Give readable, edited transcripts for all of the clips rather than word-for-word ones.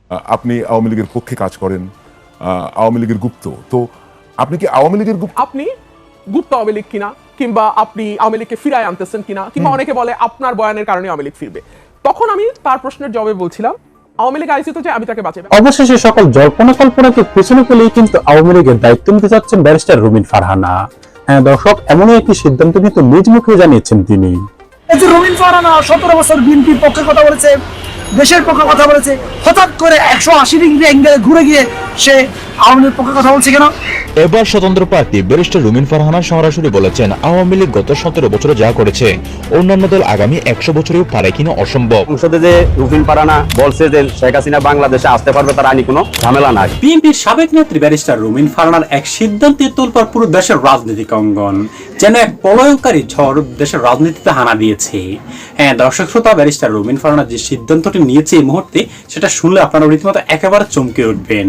আপনি আওয়ামী লীগের পক্ষে কাজ করেন, আওয়ামী লীগের গুপ্ত, তো আপনি কি আওয়ামী লীগের গুপ্ত? আপনি গুপ্ত আওয়ামী লীগ কিনা, কিংবা আপনি আওয়ামী লীগকে ফিরায় আনতেছেন কিনা, কিংবা অনেকে বলে আপনার বয়ানের কারণে আওয়ামী লীগ ফিরবে, তখন আমি তার প্রশ্নের জবাবে বলছিলাম আওয়ামী লীগ আইসিতে যে আমি তাকে বাঁচাবো। অবশেষে সকল জল্পনা কল্পনাকে পিছনে ফেলেই কিন্তু আওয়ামী লীগের দায়িত্ব নিতে যাচ্ছেন ব্যারিস্টার রুমিন ফারহানা। হ্যাঁ দর্শক, এমনই একটি সিদ্ধান্ত কিন্তু নিজ মুখে জানিয়েছেন তিনি। এই যে রুমিন ফারহানা 17 বছর বিএনপির পক্ষে কথা বলেছে, দেশের পক্ষে কথা বলেছে, হঠাৎ করে 180 ডিগ্রি অ্যাঙ্গেলে ঘুরে গিয়ে সে আওয়ামী লীগের পক্ষে কথা বলছে কেন? এবার স্বতন্ত্র প্রার্থী ব্যারিস্টার রুমিন ফারহানা সরাসরি বলেছেন, আওয়ামী লীগ গত 17 বছরে যা করেছে অন্যান্য দল আগামী 100 বছরেও পারে কিনা অসম্ভব। সংসদে যে রুমিন ফারহানা বলছে যে শেখ হাসিনা বাংলাদেশে আসতে পারবে, তার আইনি কোনো ঝামেলা নাই। বিএনপির সাবেক নেত্রী ব্যারিস্টার রুমিন ফারহানার এক সিদ্ধান্তে তোলপাড় পুরো দেশের রাজনৈতিক অঙ্গন, যেন এক প্রলয়ঙ্কারী ঝড় দেশের রাজনীতিতে হানা দিয়েছে। হ্যাঁ দর্শক শ্রোতা, ব্যারিস্টার রুমিন ফারহানা যে সিদ্ধান্তটি নিয়েছে এই মুহূর্তে, সেটা শুনলে আপনারা রীতিমতো একেবারে চমকে উঠবেন।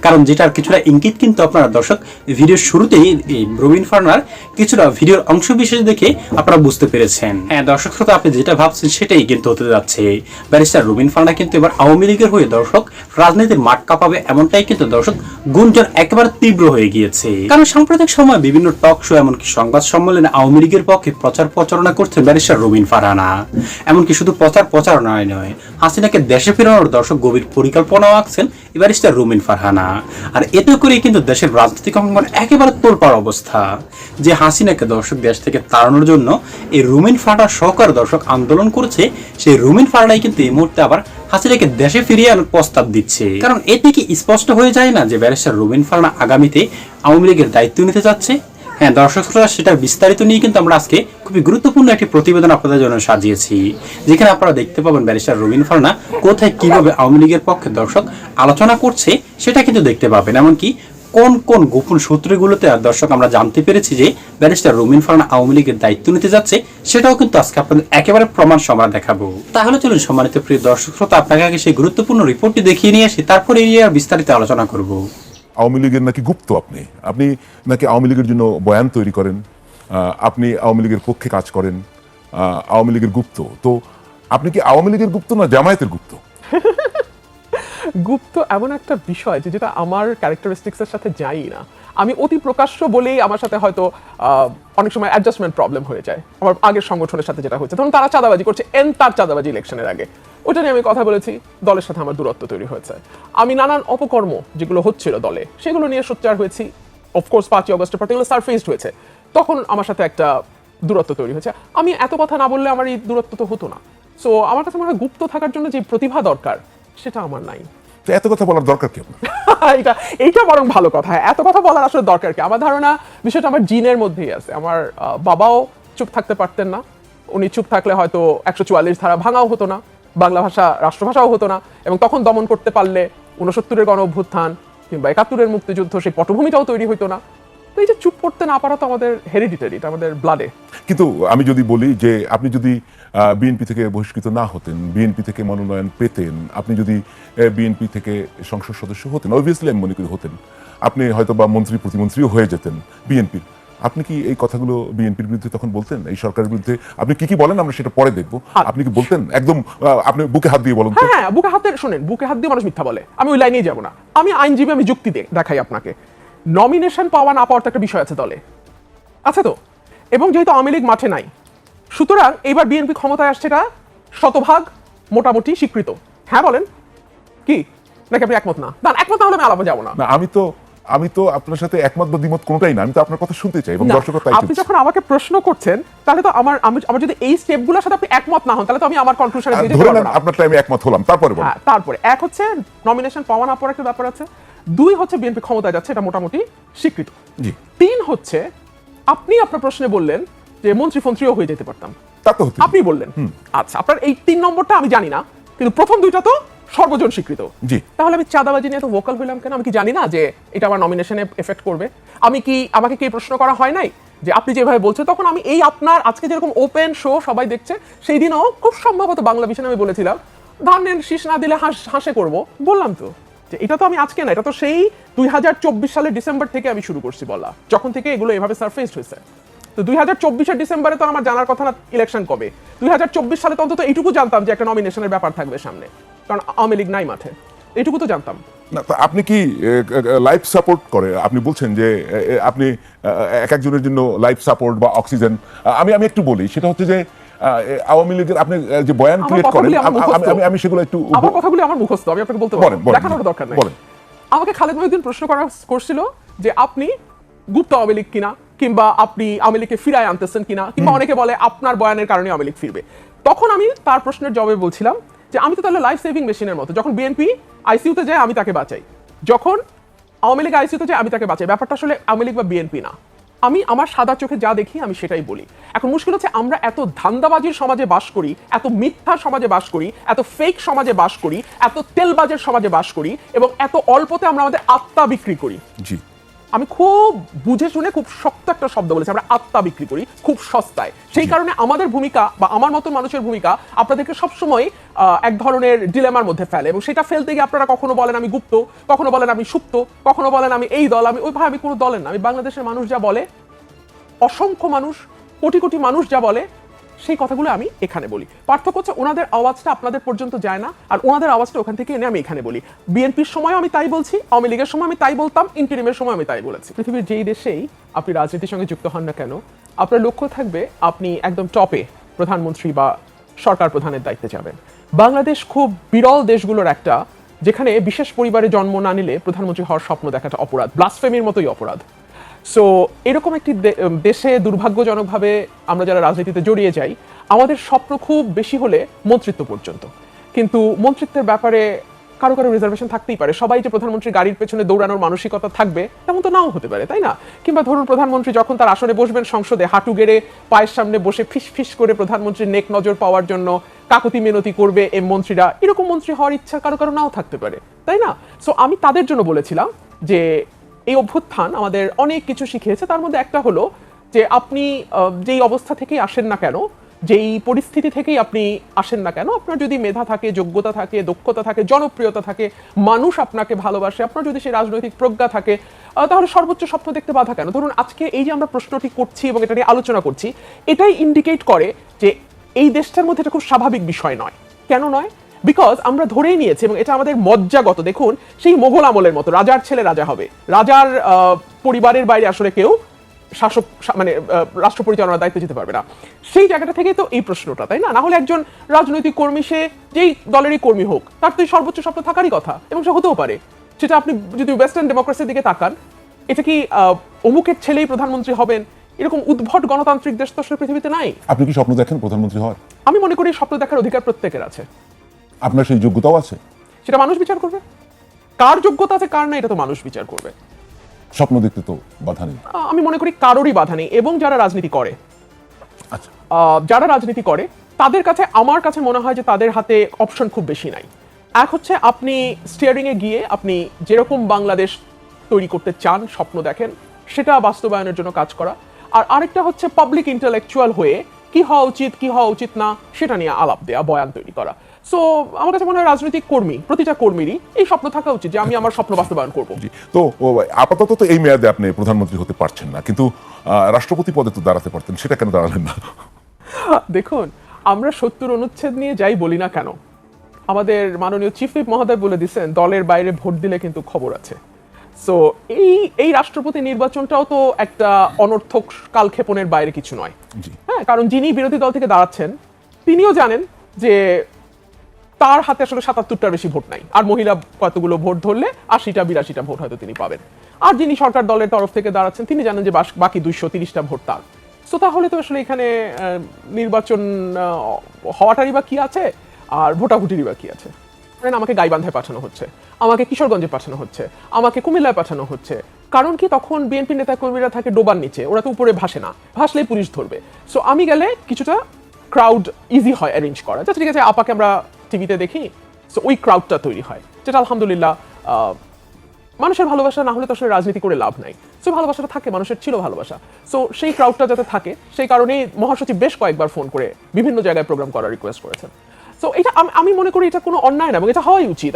কারণ যেটার কিছুটা ইঙ্গিত কিন্তু আপনারা দর্শক ভিডিওর শুরুতেই এই রুমিন ফারহানার কিছুটা ভিডিওর অংশ বিশেষ দেখে আপনারা বুঝতে পেরেছেন। হ্যাঁ দর্শক শ্রোতা, আপনি যেটা ভাবছেন সেটাই কিন্তু হতে যাচ্ছে। ব্যারিস্টার রুমিন ফারহানা কিন্তু এবার আওয়ামী লীগের হয়ে দর্শক রাজনীতির মাঠ কাঁপাবে, এমনটাই কিন্তু দর্শক গুঞ্জন একেবারে তীব্র হয়ে গিয়েছে। কারণ সাম্প্রতিক সময় বিভিন্ন টক শো এমনকি সংবাদ সম্মেলনে আওয়ামী লীগের পক্ষে প্রচার প্রচারণা করছেন ব্যারিস্টার রুমিন ফারহানা। এমনকি শুধু প্রচারণায় নয়, হাসিনাকে দেশে ফেরানোর দর্শক গভীর পরিকল্পনাও আঁকছেন ব্যারিস্টার রুমিন ফারহানা। আর এতে করে কিন্তু দেশের রাজনৈতিক অঙ্গন একেবারে তোলপাড় অবস্থা। যে হাসিনাকে দর্শক দেশ থেকে তাড়ানোর জন্য এই রুমিন ফারহানা সহকার দর্শক আন্দোলন করছে, সেই রুমিন ফারহানাই কিন্তু এই মুহূর্তে আবার হাসিনাকে দেশে ফিরিয়ে আনার প্রস্তাব দিচ্ছে। কারণ এতে কি স্পষ্ট হয়ে যায় না যে ব্যারিস্টার রুমিন ফারহানা আগামীতে আওয়ামী লীগের দায়িত্ব নিতে যাচ্ছে? হ্যাঁ দর্শকরা, সেটা বিস্তারিত নিয়ে কিন্তু আমরা আজকে খুবই গুরুত্বপূর্ণ একটি প্রতিবেদন আপনাদের জন্য সাজিয়েছি, যেখানে আপনারা দেখতে পাবেন ব্যারিস্টার রুমিন ফারহানা কোথায় কিভাবে আওয়ামী লীগের পক্ষে দর্শক আলোচনা করছে সেটা কিন্তু দেখতে পাবেন। এমনকি কোন কোন গোপন সূত্রগুলোতে আর দর্শক আমরা জানতে পেরেছি যে ব্যারিস্টার রুমিন ফারহানা আওয়ামী লীগের দায়িত্ব নিতে যাচ্ছে, সেটাও কিন্তু আজকে আপনাদের একেবারে প্রমাণ সমাজ দেখাবো। তাহলে চলুন সম্মানিত প্রিয় দর্শক শ্রোতা, আপনাকে আগে সেই গুরুত্বপূর্ণ রিপোর্টটি দেখিয়ে নিয়ে আসি, তারপরে এই আর বিস্তারিত আলোচনা করব। আওয়ামী লীগের নাকি গুপ্ত, আপনি নাকি আওয়ামী লীগের জন্য বয়ান তৈরি করেন, আপনি আওয়ামী লীগের পক্ষে কাজ করেন, আওয়ামী লীগের গুপ্ত, তো আপনি কি আওয়ামী লীগের গুপ্ত না জামায়াতের গুপ্ত? গুপ্ত এমন একটা বিষয় যেটা আমার ক্যারেক্টারিস্টিক্সের সাথে যাই না। আমি অতি প্রকাশ্য বলেই আমার সাথে হয়তো অনেক সময় অ্যাডজাস্টমেন্ট প্রবলেম হয়ে যায়। আমার আগের সংগঠনের সাথে যেটা হয়েছে, ধরুন তারা চাঁদাবাজি করছে, তার চাঁদাবাজি ইলেকশনের আগে, ওটা নিয়ে আমি কথা বলেছি, দলের সাথে আমার দূরত্ব তৈরি হয়েছে। আমি নানান অপকর্ম যেগুলো হচ্ছিল দলে, সেগুলো নিয়ে সোচ্চার হয়েছি। অফকোর্স 5ই অগস্টে পার্টিকুলার সারফেসড হয়েছে, তখন আমার সাথে একটা দূরত্ব তৈরি হয়েছে। আমি এত কথা না বললে আমার এই দূরত্ব তো হতো না। সো আমার কাছে মনে হয় গুপ্ত থাকার জন্য যে প্রতিভা দরকার সেটা আমার নাই। তো এত কথা বলার দরকার কি আপনার? এইটা বরং ভালো কথা। এত কথা বলার আসলে দরকার কি? আমার ধারণা বিষয়টা আমার জিনের মধ্যেই আছে। আমার বাবাও চুপ থাকতে পারতেন না। উনি চুপ থাকলে হয়তো 144 ধারা ভাঙাও হতো না, বাংলা ভাষা রাষ্ট্রভাষাও হতো না, এবং তখন দমন করতে পারলে 69-এর গণ অভ্যুত্থান কিংবা 71-এর মুক্তিযুদ্ধ সেই পটভূমিটাও তৈরি হইতো না। তো এই যে চুপ করতে না পারা তো আমাদের হেরিডিটারি, এটা আমাদের ব্লাডে। কিন্তু আমি যদি বলি যে আপনি যদি বিএনপি থেকে বহিষ্কৃত না হতেন, বিএনপি থেকে মনোনয়ন পেতেন, আপনি যদি বিএনপি থেকে সংসদ সদস্য হতেন, অবভিয়াসলি আমি মনে করি হতেন, আপনি হয়তো বা মন্ত্রী প্রতিমন্ত্রীও হয়ে যেতেন বিএনপির, আপনি কি এই কথাগুলো বিএনপির বিরুদ্ধে তখন বলতেন? এই সরকারের বিরুদ্ধে আপনি কি কি বলেন আমরা সেটা পরে দেখবো। আপনি কি বলতেন একদম আপনি বুকে হাত দিয়ে বলেন? হ্যাঁ, বুকে হাতে, শোনেন, বুকে হাত দিয়ে মানুষ মিথ্যা বলে, আমি ওই লাইনেই যাবো না। আমি আইনজীবী, আমি যুক্তি দেখাই আপনাকে। নমিনেশন পাওয়া না পাওয়ার একটা বিষয় আছে দলে, আছে তো, এবং যেহেতু আওয়ামী লীগ মাঠে নাই, সুতরাং এইবার বিএনপি ক্ষমতায় আসছে, এটা শতভাগ মোটামুটি স্বীকৃত। হ্যাঁ বলেন কি, নাকি আপনি একমত না? একমত না হলে আমি আলাপে যাবো না। আমি তো আপনার সাথে একমত বা দ্বিমত কোনোটাই না, আমি তো আপনার কথা শুনতে চাই এবং দর্শকরা তাই। আপনি যখন আমাকে প্রশ্ন করছেন, তাহলে তো আমার যদি এই স্টেপগুলোর সাথে আপনি একমত না হন, তাহলে তো আমি আমার কনক্লুশনে যেতে পারবো না। আপনারটা আমি একমত হলাম, তারপরে বলুন। তারপরে এক হচ্ছে নমিনেশন পাওয়া না পাওয়ার একটা ব্যাপার আছে, 2 হচ্ছে বিএনপি ক্ষমতায় যাচ্ছে, এটা মোটামুটি স্বীকৃত। 3 হচ্ছে আপনি আপনার প্রশ্নে বললেন যে মন্ত্রী-ফন্ত্রীও হয়ে যেতে পারতাম, আপনি বললেন। আচ্ছা, আপনার এই 3 নম্বরটা আমি জানি না, কিন্তু প্রথম 2টা তো সর্বজন স্বীকৃত। তাহলে আমি চাঁদাবাজি নিয়ে তো ভোকাল হইলাম কেন? আমি কি জানি না যে এটা আমার নমিনেশনে এফেক্ট করবে? আমাকে কি প্রশ্ন করা হয় নাই যে আপনি যেভাবে বলছেন? তখন আমি এই আপনার আজকে যেরকম ওপেন শো সবাই দেখছে, সেই দিনও খুব সম্ভবত বাংলা বিষয়ে আমি বলেছিলাম ধানের শীষ না দিলে হাসে করব, বললাম তো যে এটা তো আমি আজকে না, এটা তো সেই 2024 সালের ডিসেম্বর থেকে আমি শুরু করছি বলা, যখন থেকে এগুলো এভাবে সারফেসড হয়েছে। তো 2024-এর ডিসেম্বরে তো আমার জানার কথা না ইলেকশন কবে। 2024 সালে তো অন্তত এইটুকু জানতাম যে একটা নমিনেশনের ব্যাপার থাকবে সামনে, কারণ আওয়ামী লীগ নাই মাঠে। এটুকু তো জানতাম। না, তা আপনি কি লাইফ সাপোর্ট করে? আপনি বলছেন যে আপনি এক একজনের জন্য লাইফ সাপোর্ট বা অক্সিজেন। আমি একটু বলি, সেটা হচ্ছে যে আওয়ামী লীগের আপনি যে বয়ান আমার ক্রিয়েট করেন, কথাগুলি আমার মুখস্থ। আমি সেগুলো একটু আমার কথাগুলি আমার মুখস্থ, আমি আপনাকে বলতে বলেন, পারবো, বলেন, দেখানোর দরকার নাই। বলেন। আমাকে খালেদ মহিউদ্দিন প্রশ্ন করছিল যে আপনি গুপ্ত আওয়ামী লীগ কিনা, কিংবা আপনি আওয়ামী লীগকে ফিরায় আনতেছেন কিনা, কিংবা অনেকে বলে আপনার বয়ানের কারণে আওয়ামী লীগ ফিরবে। তখন আমি তার প্রশ্নের জবাবে বলছিলাম যে আমি তো তাহলে লাইফ সেভিং মেশিনের মতো, যখন বিএনপি আইসিইউতে যায় আমি তাকে বাঁচাই, যখন আওয়ামী লীগ আইসিইউতে যায় আমি তাকে বাঁচাই। ব্যাপারটা আসলে আওয়ামী লীগ বা বিএনপি না, আমি আমার সাদা চোখে যা দেখি আমি সেটাই বলি। এখন মুশকিল হচ্ছে আমরা এত ধান্দাবাজির সমাজে বাস করি, এত মিথ্যা সমাজে বাস করি, এত ফেক সমাজে বাস করি, এত তেলবাজের সমাজে বাস করি, এবং এত অল্পতে আমরা আমাদের আত্মা বিক্রি করি। জি, আমি খুব বুঝে শুনে খুব শক্ত একটা শব্দ বলেছি, আমরা আত্মা বিক্রি করি খুব সস্তায়। সেই কারণে আমাদের ভূমিকা বা আমার মতো মানুষের ভূমিকা আপনাদেরকে সবসময় এক ধরনের ডিলেমার মধ্যে ফেলে, এবং সেটা ফেলতে গিয়ে আপনারা কখনো বলেন আমি গুপ্ত, কখনো বলেন আমি সুপ্ত, কখনো বলেন আমি এই দল, আমি ওই ভাই, আমি কোনো দলের না। আমি বাংলাদেশের মানুষ যা বলে, অসংখ্য মানুষ, কোটি কোটি মানুষ যা বলে, সেই কথাগুলো আমি এখানে বলি। পার্থক্য হচ্ছে ওনাদের আওয়াজটা আপনাদের পর্যন্ত যায় না, আর ওনাদের আওয়াজটা ওখান থেকে এনে আমি এখানে বলি। বিএনপির সময় আমি তাই বলছি, আওয়ামী লীগের সময় আমি তাই বলতাম, ইন্টারিমের সময় আমি তাই বলেছি। পৃথিবীর যেই দেশেই আপনি রাজনীতির সঙ্গে যুক্ত হন না কেন, আপনার লক্ষ্য থাকবে আপনি একদম টপে প্রধানমন্ত্রী বা সরকার প্রধানের দায়িত্বে যাবেন। বাংলাদেশ খুব বিরল দেশগুলোর একটা, যেখানে বিশেষ পরিবারে জন্ম না নিলে প্রধানমন্ত্রী হওয়ার স্বপ্ন দেখাটা অপরাধ, ব্লাসফেমির মতোই অপরাধ। সো এরকম একটি দেশে দুর্ভাগ্যজনকভাবে আমরা যারা রাজনীতিতে জড়িয়ে যাই, আমাদের স্বপ্ন খুব বেশি হলে মন্ত্রিত্ব পর্যন্ত, কিন্তু মন্ত্রিত্বের ব্যাপারে কারো কারো রিজার্ভেশন থাকতেই পারে। সবাই যে প্রধানমন্ত্রী গাড়ির পেছনে দৌড়ানোর মানসিকতা থাকবে তেমন তো নাও হতে পারে, তাই না? কিংবা ধরুন প্রধানমন্ত্রী যখন তার আসনে বসবেন সংসদে, হাঁটু গেড়ে পায়ের সামনে বসে ফিস ফিস করে প্রধানমন্ত্রীর নেক নজর পাওয়ার জন্য কাকুতি মিনতি করবে এই মন্ত্রীরা, এরকম মন্ত্রী হওয়ার ইচ্ছা কারো কারো নাও থাকতে পারে, তাই না? সো আমি তাদের জন্য বলেছিলাম যে এই অভ্যুত্থান আমাদের অনেক কিছু শিখিয়েছে। তার মধ্যে একটা হলো যে আপনি যেই অবস্থা থেকেই আসেন না কেন, যেই পরিস্থিতি থেকেই আপনি আসেন না কেন, আপনার যদি মেধা থাকে, যোগ্যতা থাকে, দক্ষতা থাকে, জনপ্রিয়তা থাকে, মানুষ আপনাকে ভালোবাসে, আপনার যদি সেই রাজনৈতিক প্রজ্ঞা থাকে, তাহলে সর্বোচ্চ স্বপ্ন দেখতে বাধা কেন? ধরুন আজকে এই যে আমরা প্রশ্নটি করছি এবং এটা নিয়ে আলোচনা করছি, এটাই ইন্ডিকেট করে যে এই দেশটার মধ্যে এটা খুব স্বাভাবিক বিষয় নয়। কেন নয়? বিকজ আমরা ধরেই নিয়েছি, এবং এটা আমাদের মজ্জাগত। দেখুন, সেই মোগল আমলের মতো রাজার ছেলে রাজা হবে, রাজার পরিবারের বাইরে আসলে কেউ শাসক মানে রাষ্ট্র পরিচালনার দায়িত্ব যেতে পারবে না। সেই জায়গাটা থেকেই তো এই প্রশ্নটা, তাই না? না হলে একজন রাজনৈতিক কর্মী, সে যেই দলেরই কর্মী হোক, তার তো সর্বোচ্চ স্বপ্ন থাকারই কথা, এবং সে হতেও পারে। সেটা আপনি যদি ওয়েস্টার্ন ডেমোক্রেসির দিকে তাকান, এটা কি অমুকের ছেলেই প্রধানমন্ত্রী হবেন, এরকম উদ্ভট গণতান্ত্রিক দেশ তো আসলে পৃথিবীতে নাই। আপনি কি স্বপ্ন দেখেন প্রধানমন্ত্রী হওয়ার? আমি মনে করি স্বপ্ন দেখার অধিকার প্রত্যেকের আছে। আপনার সেই যোগ্যতাও আছে? সেটা মানুষ বিচার করবে। কার যোগ্যতা আছে কার না, এটা তো মানুষ বিচার করবে। স্বপ্ন দেখতে তো বাধা নেই। আমি মনে করি কারোরই বাধা নেই। এবং যারা রাজনীতি করে, আচ্ছা, যারা রাজনীতি করে তাদের কাছে, আমার কাছে মনে হয় যে তাদের হাতে অপশন খুব বেশি নাই। এক হচ্ছে আপনি স্টিয়ারিং এ গিয়ে আপনি যেরকম বাংলাদেশ তৈরি করতে চান, স্বপ্ন দেখেন, সেটা বাস্তবায়নের জন্য কাজ করা। আর আরেকটা হচ্ছে পাবলিক ইন্টেলেকচুয়াল হয়ে কি হওয়া উচিত, কি হওয়া উচিত না, সেটা নিয়ে আলাপ দেয়া, বয়ান তৈরি করা। সো আমার কাছে মনে হয় রাজনৈতিক কর্মী, প্রতিটা কর্মীরই এই স্বপ্ন থাকা উচিত যে আমি আমার স্বপ্ন বাস্তবায়ন করব। জি। তো আপাতত তো এই মেয়াদে আপনি প্রধানমন্ত্রী হতে পারছেন না, কিন্তু রাষ্ট্রপতি পদে তো দাঁড়াতে পারতেন, সেটা কেন দাঁড়ালেন না? দেখুন, আমরা 70 অনুচ্ছেদ নিয়ে যাই বলি না কেন, আমাদের মাননীয় চিফ হুইপ মহোদয় বলে দিচ্ছেন দলের বাইরে ভোট দিলে কিন্তু খবর আছে। সো এই রাষ্ট্রপতি নির্বাচনটাও তো একটা অনর্থক কালক্ষেপণের বাইরে কিছু নয়। জি। হ্যাঁ, কারণ যিনি বিরোধী দল থেকে দাঁড়াচ্ছেন তিনিও জানেন যে তার হাতে আসলে 77টার বেশি ভোট নাই, আর মহিলা কতগুলো ভোট ধরলে 80টা 82টা ভোট হয়তো তিনি পাবেন। আর যিনি সরকার দলের তরফ থেকে দাঁড়াচ্ছেন তিনি জানেন যে বাকি 230টা ভোট তার। সো তাহলে তো আসলে এখানে নির্বাচন হওয়াটারই বা কি আছে, আর ভোটাভুটিরই বা কি আছে? আমাকে গাইবান্ধায় পাঠানো হচ্ছে, আমাকে কিশোরগঞ্জে পাঠানো হচ্ছে, আমাকে কুমিল্লায় পাঠানো হচ্ছে। কারণ কি, তখন বিএনপি নেতা কর্মীরা থাকে ডোবার নিচে, ওরা তো উপরে ভাসে না, ভাসলেই পুলিশ ধরবে। সো আমি গেলে কিছুটা ক্রাউড ইজি হয় অ্যারেঞ্জ করা। আচ্ছা ঠিক আছে, আপাকে আমরা টিভিতে দেখি, সো ওই ক্রাউডটা তৈরি হয়, যেটা আলহামদুলিল্লাহ মানুষের ভালোবাসা না হলে তো আসলে রাজনীতি করে লাভ নাই। সো ভালোবাসাটা থাকে, মানুষের ছিল ভালোবাসা। সো সেই ক্রাউডটা যাতে থাকে, সেই কারণেই মহাসচিব বেশ কয়েকবার ফোন করে বিভিন্ন জায়গায় প্রোগ্রাম করার রিকোয়েস্ট করেছেন। সো এটা আমি মনে করি এটা কোনো অন্যায় না, এবং এটা হওয়াই উচিত।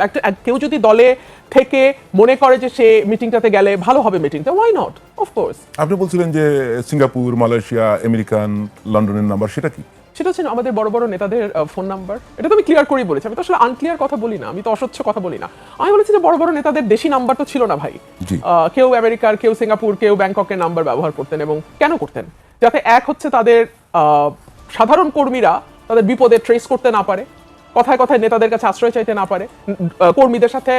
কেউ যদি দলে থেকে মনে করে যে সে মিটিংটাতে গেলে ভালো হবে মিটিংটা, ওয়াই নট, অফকোর্স। আপনি বলছিলেন যে সিঙ্গাপুর, মালয়েশিয়া, আমেরিকান, লন্ডনের নাম্বার, সেটা কি? সেটা হচ্ছে আমাদের বড় বড় নেতাদের ফোন নাম্বার। এটা তো আমি ক্লিয়ার করেই বলেছি, আমি তো আসলে আনক্লিয়ার কথা বলি না, আমি তো অস্বচ্ছ কথা বলি না। আমি বলেছি যে বড় বড় নেতাদের দেশি নাম্বার তো ছিল না ভাই। জি। কেউ আমেরিকার, কেউ সিঙ্গাপুর, কেউ ব্যাংককের নাম্বার ব্যবহার করতেন। এবং কেন করতেন? যাতে এক হচ্ছে তাদের সাধারণ কর্মীরা তাদের বিপদে ট্রেস করতে না পারে, কথায় কথায় নেতাদের কাছে আশ্রয় চাইতে না পারে, কর্মীদের সাথে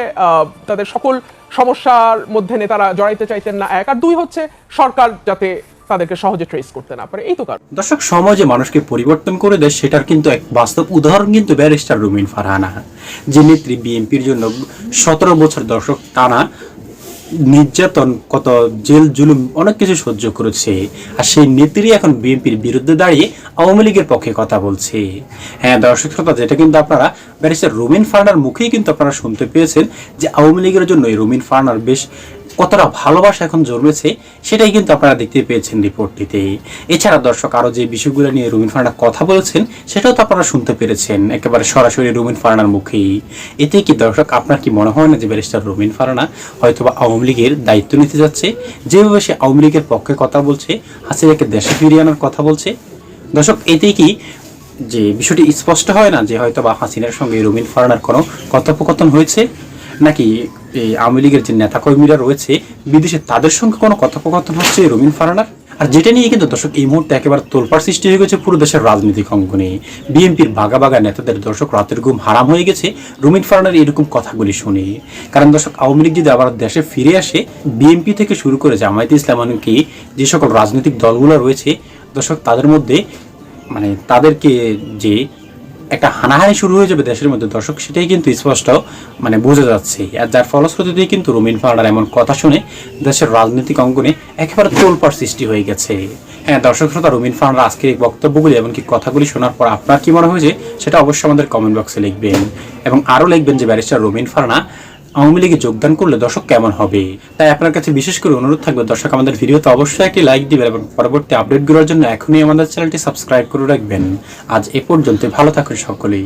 তাদের সকল সমস্যার মধ্যে নেতারা জড়াইতে চাইতেন না, এক। আর দুই হচ্ছে সরকার যাতে তাদেরকে সহজে ট্রেস করতে না পারে, এই তো কারণ। দর্শক, সমাজে মানুষকে পরিবর্তন করে দেয় সেটার কিন্তু এক বাস্তব উদাহরণ কিন্তু ব্যারিস্টার রুমিন ফারহানা, যে নেত্রী বিএনপির জন্য 17 বছর দর্শক টানা নির্যাতন, কত জেল জুলুম, অনেক কিছু সহ্য করেছে। আর সেই নেত্রী এখন বিএনপির বিরুদ্ধে দাঁড়িয়ে আওয়ামী লীগের পক্ষে কথা বলছে। হ্যাঁ দর্শক শ্রোতা, যেটা কিন্তু আপনারা ব্যারিস্টার রুমিন ফারহানার মুখেই কিন্তু আপনারা শুনতে পেয়েছেন যে আওয়ামী লীগের জন্য এই রুমিন ফারহানার বেশ কতটা ভালোবাসা এখন জন্মেছে, সেটাই কিন্তু আপনারা দেখতে পেয়েছেন রিপোর্টটিতে। এছাড়া দর্শক, আরো যে বিষয়গুলো নিয়ে রুমিন ফারহানা কথা বলেছেন সেটাও তো আপনারা শুনতে পেরেছেন একেবারে সরাসরি রুমিন ফারহানার মুখেই। এতে কি দর্শক, আপনার কি মনে হয় না যে ব্যারিস্টার রুমিন ফারহানা হয়তোবা আওয়ামী লীগের দায়িত্ব নিতে যাচ্ছে? যেভাবে সে আওয়ামী লীগের পক্ষে কথা বলছে, হাসিনাকে দেশে ফিরিয়ে আনার কথা বলছে, দর্শক এতে কি যে বিষয়টি স্পষ্ট হয় না যে হয়তোবা হাসিনার সঙ্গে রুমিন ফারহানার কোনো কথোপকথন হয়েছে, নাকি এই আওয়ামী লীগের যে নেতাকর্মীরা রয়েছে বিদেশে তাদের সঙ্গে কোনো কথোপকথন হচ্ছে রুমিন ফারহানার? আর যেটা নিয়ে কিন্তু দর্শক এই মুহূর্তে একেবারে তোলপাড় সৃষ্টি হয়ে গেছে পুরো দেশের রাজনৈতিক অঙ্গনে। বিএনপির ভাগা ভাগা নেতাদের দর্শক রাতের ঘুম হারাম হয়ে গেছে রুমিন ফারহানার এরকম কথাগুলি শুনে। কারণ দর্শক, আওয়ামী লীগ যদি আবার দেশে ফিরে আসে, বিএনপি থেকে শুরু করে জামায়াতে ইসলাম এমনকি যে সকল রাজনৈতিক দলগুলো রয়েছে দর্শক, তাদের মধ্যে মানে তাদেরকে যে একটা হানাহানি শুরু হয়ে যাবে দেশের মধ্যে দর্শক, সেটাই কিন্তু স্পষ্ট মানে বোঝা যাচ্ছে। আর যার ফলশ্রুতিতেই কিন্তু রুমিন ফারহানার এমন কথা শুনে দেশের রাজনৈতিক অঙ্গনে একেবারে তোলপাড় সৃষ্টি হয়ে গেছে। হ্যাঁ দর্শক শ্রোতা, রুমিন ফারহানার আজকের এই বক্তব্যগুলি এমনকি কথাগুলি শোনার পর আপনার কি মনে হয়েছে সেটা অবশ্যই আমাদের কমেন্ট বক্সে লিখবেন। এবং আরও লিখবেন যে ব্যারিস্টার রুমিন ফারহানা আওয়ামী লীগে যোগদান করলে দর্শক কেমন হবে। তাই আপনার কাছে বিশেষ করে অনুরোধ থাকবে দর্শক, আমাদের ভিডিওতে অবশ্যই একটি লাইক দিবেন এবং পরবর্তী আপডেটগুলোর জন্য এখনই আমাদের চ্যানেলটি সাবস্ক্রাইব করে রাখবেন। আজ এ পর্যন্ত, ভালো থাকুন সকলেই।